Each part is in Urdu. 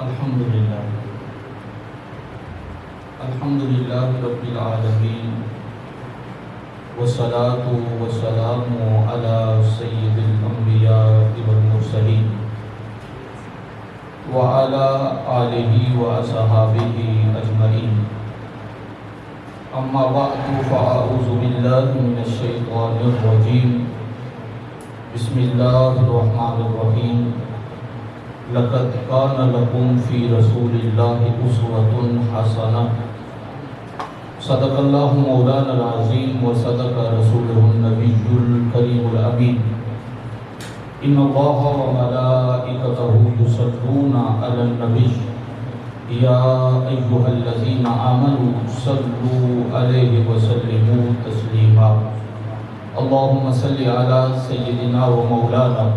الحمدللہ الحمدللہ رب العالمین والصلاة والسلام علی سید الانبیاء والمرسلین وعلی آلہ واصحابہ اجمعین اما بعد فاعوذ باللہ من الشیطان الرجیم بسم اللہ الرحمن الرحیم لقد كان لكم في رسول الله أسوة حسنة صدق الله مولانا العظيم وصدق رسوله النبي الكريم الأمين إن الله وملائكته يصلون على النبي يا أيها الذين آمنوا صلوا عليه وسلموا تسليما اللهم صل على سيدنا ومولانا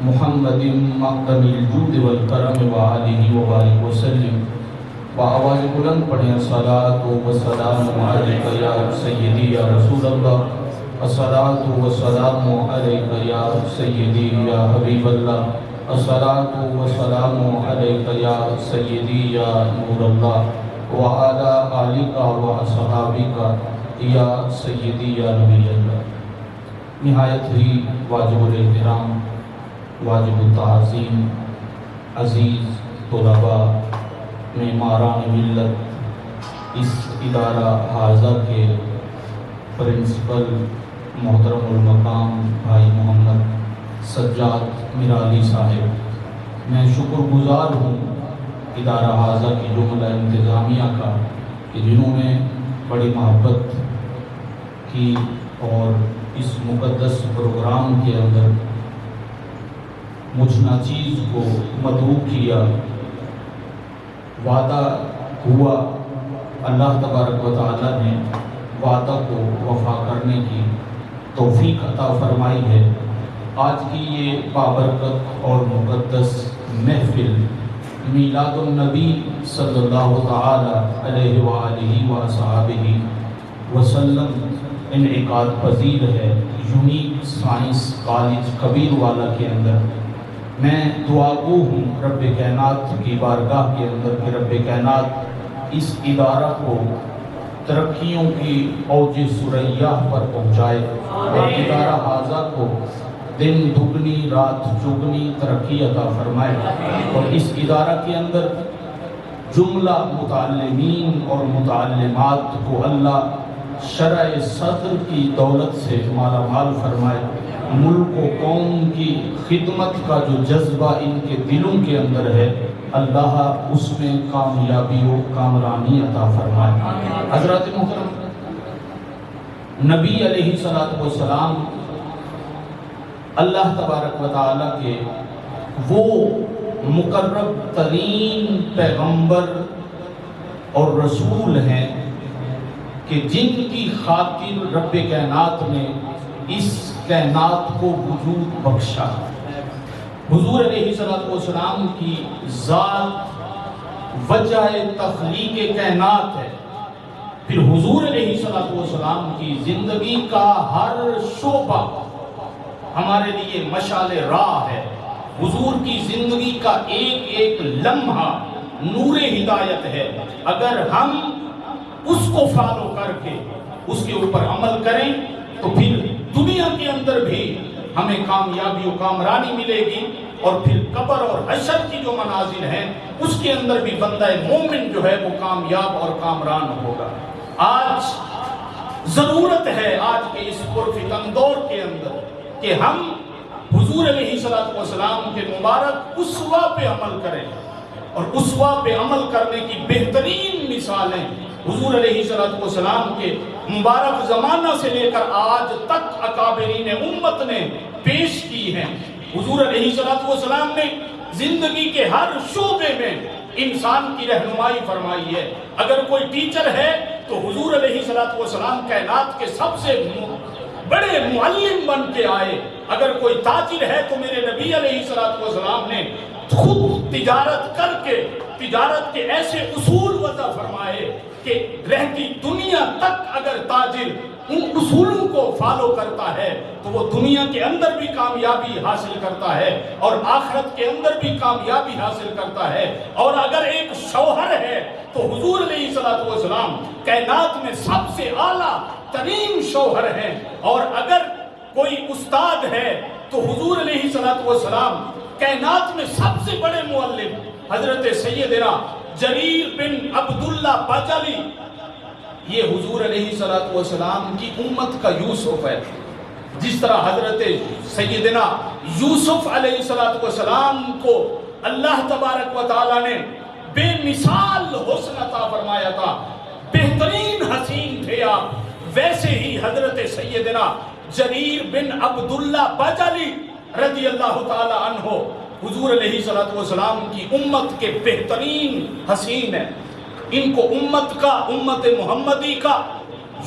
محمد مقدم الجود والکرم وآلہ وبارک وسلم بآواز بلند پڑھیں الصلاة والسلام علیک یا سیدی یا رسول اللہ الصلاة والسلام علیک یا سیدی یا حبیب اللہ الصلاة والسلام علیک یا سیدی یا نور اللہ وعلی آلک واصحابک یا سیدی یا نبی اللہ۔ نہایت ہی واجب الاحترام، واجب التعظیم عزیز طلباء، معماران ملت، اس ادارہ حاضہ کے پرنسپل محترم المقام بھائی محمد سجاد میرالی صاحب، میں شکر گزار ہوں ادارہ حاضہ کی جملہ انتظامیہ کا کہ جنہوں نے بڑی محبت کی اور اس مقدس پروگرام کے اندر مجھ ناچیز کو مدعو کیا۔ وعدہ ہوا، اللہ تبارک و تعالیٰ نے وعدہ کو وفا کرنے کی توفیق عطا فرمائی ہے۔ آج کی یہ بابرکت اور مقدس محفل میلاد النبی صلی اللہ تعالی علیہ وآلہ وصحبہ وسلم انعقاد پذیر ہے یونیک سائنس کالج کبیر والا کے اندر۔ میں دعا گو ہوں رب کائنات کی بارگاہ کے اندر کہ رب کائنات اس ادارہ کو ترقیوں کی اوج ثریا پر پہنچائے اور ادارہ حاضہ کو دن دگنی رات چگنی ترقی عطا فرمائے، اور اس ادارہ کے اندر جملہ متعلمین اور متعلمات کو اللہ شرع صدر کی دولت سے مالا مال فرمائے۔ ملک و قوم کی خدمت کا جو جذبہ ان کے دلوں کے اندر ہے، اللہ اس میں کامیابی و کامرانی عطا فرمائے۔ حضرات محترم، نبی علیہ السلام اللہ تبارک و تعالیٰ کے وہ مقرب ترین پیغمبر اور رسول ہیں کہ جن کی خاطر رب کائنات نے اس کائنات کو وجود بخشا۔ حضور علیہ السلام کی ذات وجہ تخلیق کائنات ہے، پھر حضور علیہ السلام کی زندگی کا ہر شعبہ ہمارے لیے مشعل راہ ہے۔ حضور کی زندگی کا ایک ایک لمحہ نور ہدایت ہے۔ اگر ہم اس کو فالو کر کے اس کے اوپر عمل کریں تو پھر دنیا کے اندر بھی ہمیں کامیابی و کامرانی ملے گی، اور پھر قبر اور حشر کی جو منازل ہیں اس کے اندر بھی بندہ مومن جو ہے وہ کامیاب اور کامران ہوگا۔ آج ضرورت ہے آج کے اس پرفتن دور کے اندر کہ ہم حضور علیہ السلام کے مبارک اسوہ پہ عمل کریں، اور اسوہ پہ عمل کرنے کی بہترین مثالیں حضور علیہ السلام کے مبارک زمانہ سے لے کر آج تک اکابرین امت نے پیش کی ہیں۔ حضور علیہ السلام نے زندگی کے ہر شعبے میں انسان کی رہنمائی فرمائی ہے۔ اگر کوئی ٹیچر ہے تو حضور علیہ السلام کائنات کے سب سے بڑے معلم بن کے آئے۔ اگر کوئی تاجر ہے تو میرے نبی علیہ السلام نے خود تجارت کر کے تجارت کے ایسے اصول وضع فرمائے کہ رہتی دنیا تک اگر تاجر ان اصولوں کو فالو کرتا ہے تو وہ دنیا کے اندر بھی کامیابی حاصل کرتا ہے اور آخرت کے اندر بھی کامیابی حاصل کرتا ہے. اور اگر ایک شوہر ہے تو حضور علیہ الصلوۃ والسلام کائنات میں سب سے اعلیٰ ترین شوہر ہیں. اور اگر کوئی استاد ہے تو حضور علیہ الصلوۃ والسلام کائنات میں سب سے بڑے معلم حضرت سیدنا جریر بن عبداللہ بجلی، یہ حضور علیہ الصلوۃ والسلام کی امت کا یوسف ہے. جس طرح حضرت سیدنا یوسف علیہ الصلوۃ والسلام کو اللہ تبارک و تعالیٰ نے بے مثال حسن عطا فرمایا تھا، بہترین حسین تھے آپ، ویسے ہی حضرت سیدنا جریر بن عبداللہ بجلی رضی اللہ تعالی عنہ حضور علیہ الصلوۃ والسلام کی امت کے بہترین حسین ہیں. ان کو امت محمدی کا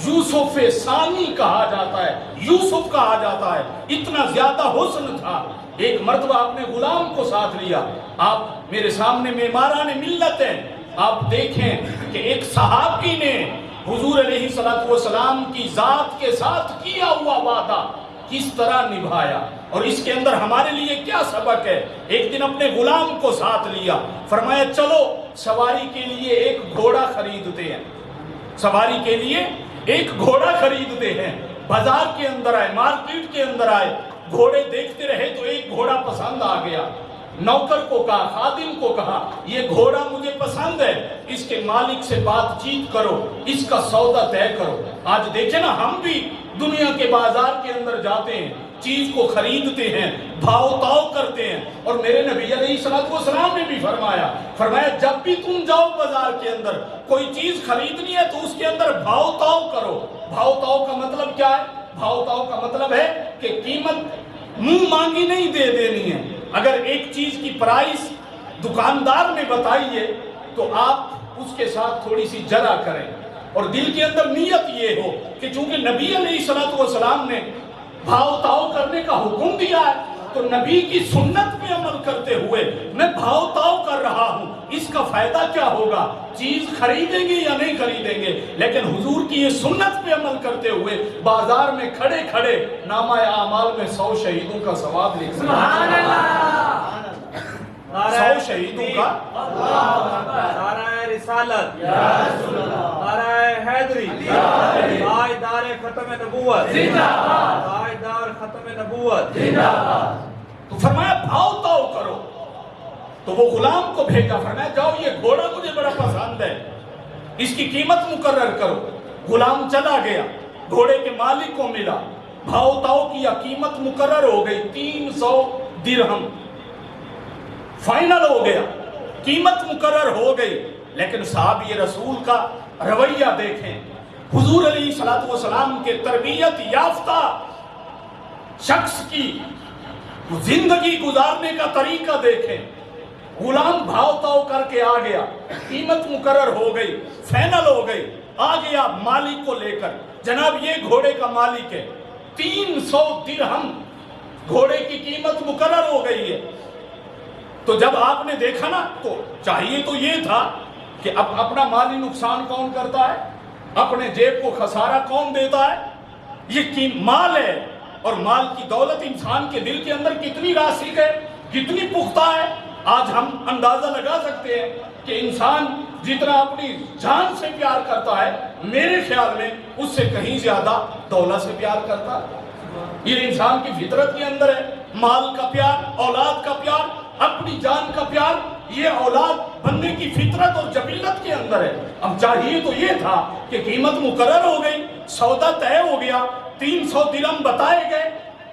یوسف ثانی کہا جاتا ہے، یوسف کہا جاتا ہے. اتنا زیادہ حسن تھا. ایک مرتبہ آپ نے غلام کو ساتھ لیا. آپ میرے سامنے معماران ملت ہیں، آپ دیکھیں کہ ایک صحابی نے حضور علیہ الصلوۃ والسلام کی ذات کے ساتھ کیا ہوا وعدہ کس طرح نبھایا، اور اس کے اندر ہمارے لیے کیا سبق ہے. ایک دن اپنے غلام کو ساتھ لیا، فرمایا چلو سواری کے لیے ایک گھوڑا خریدتے ہیں. سواری کے لیے ایک گھوڑا خریدتے ہیں. بازار کے اندر آئے، مارکیٹ کے اندر آئے، گھوڑے دیکھتے رہے تو ایک گھوڑا پسند آ گیا. نوکر کو کہا، خادم کو کہا، یہ گھوڑا مجھے پسند ہے، اس کے مالک سے بات چیت کرو، اس کا سودا طے کرو. آج دیکھیں نا، ہم بھی دنیا کے بازار کے اندر جاتے ہیں، چیز کو خریدتے ہیں، بھاؤ تاؤ کرتے ہیں. اور میرے نبی علیہ الصلوۃ والسلام نے بھی فرمایا جب بھی تم جاؤ بازار کے اندر کوئی چیز خریدنی ہے تو اس کے اندر بھاؤ تاؤ کرو. بھاؤ تاؤ کا مطلب کیا ہے؟ بھاؤ تاؤ کا مطلب ہے کہ قیمت منہ مانگی نہیں دے دینی ہے. اگر ایک چیز کی پرائس دکاندار نے بتائی ہے تو آپ اس کے ساتھ تھوڑی سی جرا کریں اور دل کے اندر نیت یہ ہو کہ چونکہ نبی علیہ الصلوۃ والسلام نے بھاؤ تاؤ کرنے کا حکم دیا ہے تو نبی کی سنت پہ عمل کرتے ہوئے میں بھاؤ تاؤ کر رہا ہوں. اس کا فائدہ کیا ہوگا؟ چیز خریدیں گے یا نہیں خریدیں گے، لیکن حضور کی یہ سنت پہ عمل کرتے ہوئے بازار میں کھڑے کھڑے نامہ اعمال میں 100 شہیدوں کا ثواب لکھ دیا. سبحان اللہ. 100 شہیدوں کا، نعرہ رسالت، نعرہ حیدری، تاجدار ختم نبوت، تاجدار ختم نبوت. تو فرمایا بھاؤ تاؤ کرو. تو وہ غلام کو بھیجا، فرمایا جاؤ یہ گھوڑا مجھے بڑا پسند ہے، اس کی قیمت مقرر کرو. غلام چلا گیا، گھوڑے کے مالک کو ملا، بھاؤ تاؤ کیا، قیمت مقرر ہو گئی 300 درہم. فائنل ہو گیا، قیمت مقرر ہو گئی. لیکن صحابی رسول کا رویہ دیکھیں، حضور علیہ الصلوۃ والسلام کے تربیت یافتہ شخص کی زندگی گزارنے کا طریقہ دیکھیں. غلام بھاؤ تاؤ کر کے آ گیا، قیمت مقرر ہو گئی، فائنل ہو گئی. آ گیا مالک کو لے کر، جناب یہ گھوڑے کا مالک ہے، 300 درہم گھوڑے کی قیمت مقرر ہو گئی ہے. تو جب آپ نے دیکھا نا تو چاہیے تو یہ تھا کہ اب اپنا مالی نقصان کون کرتا ہے، اپنے جیب کو خسارہ کون دیتا ہے؟ یہ مال ہے، اور مال کی دولت انسان کے دل کے اندر کتنی راسخ ہے، کتنی پختہ ہے. آج ہم اندازہ لگا سکتے ہیں کہ انسان جتنا اپنی جان سے پیار کرتا ہے، میرے خیال میں اس سے کہیں زیادہ دولت سے پیار کرتا ہے. یہ انسان کی فطرت کے اندر ہے، مال کا پیار، اولاد کا پیار، اپنی جان کا پیار. یہ اولاد بننے کی فطرت اور جبلت کے اندر ہے. اب چاہیے تو یہ تھا کہ قیمت مقرر ہو گئی، سودا طے ہو گیا، 300 درہم بتائے گئے.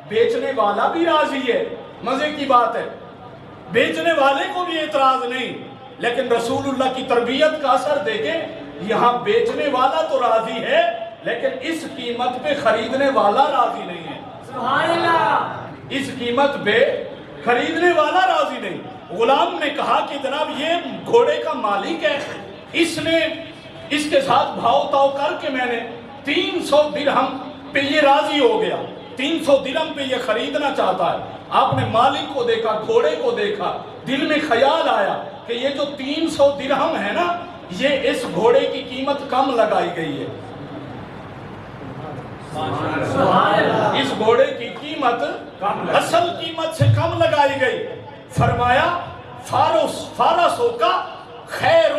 بیچنے والا بھی راضی ہے، مزے کی بات ہے، بیچنے والے کو بھی اعتراض نہیں. لیکن رسول اللہ کی تربیت کا اثر دیکھیں، یہاں بیچنے والا تو راضی ہے لیکن اس قیمت پہ خریدنے والا راضی نہیں ہے. سبحان اللہ. اس قیمت پہ خریدنے والا راضی نہیں. غلام نے کہا کہ جناب یہ گھوڑے کا مالک ہے، اس نے اس کے ساتھ بھاؤ تاؤ کر کے میں نے 300 درہم پہ یہ راضی ہو گیا، 300 درہم پہ یہ خریدنا چاہتا ہے. آپ نے مالک کو دیکھا، گھوڑے کو دیکھا، دل میں خیال آیا کہ یہ جو 300 درہم ہے نا، یہ اس گھوڑے کی قیمت کم لگائی گئی ہے، اس گھوڑے کی قیمت اصل قیمت سے کم لگائی گئی۔ فرمایا فارسوں کا خیر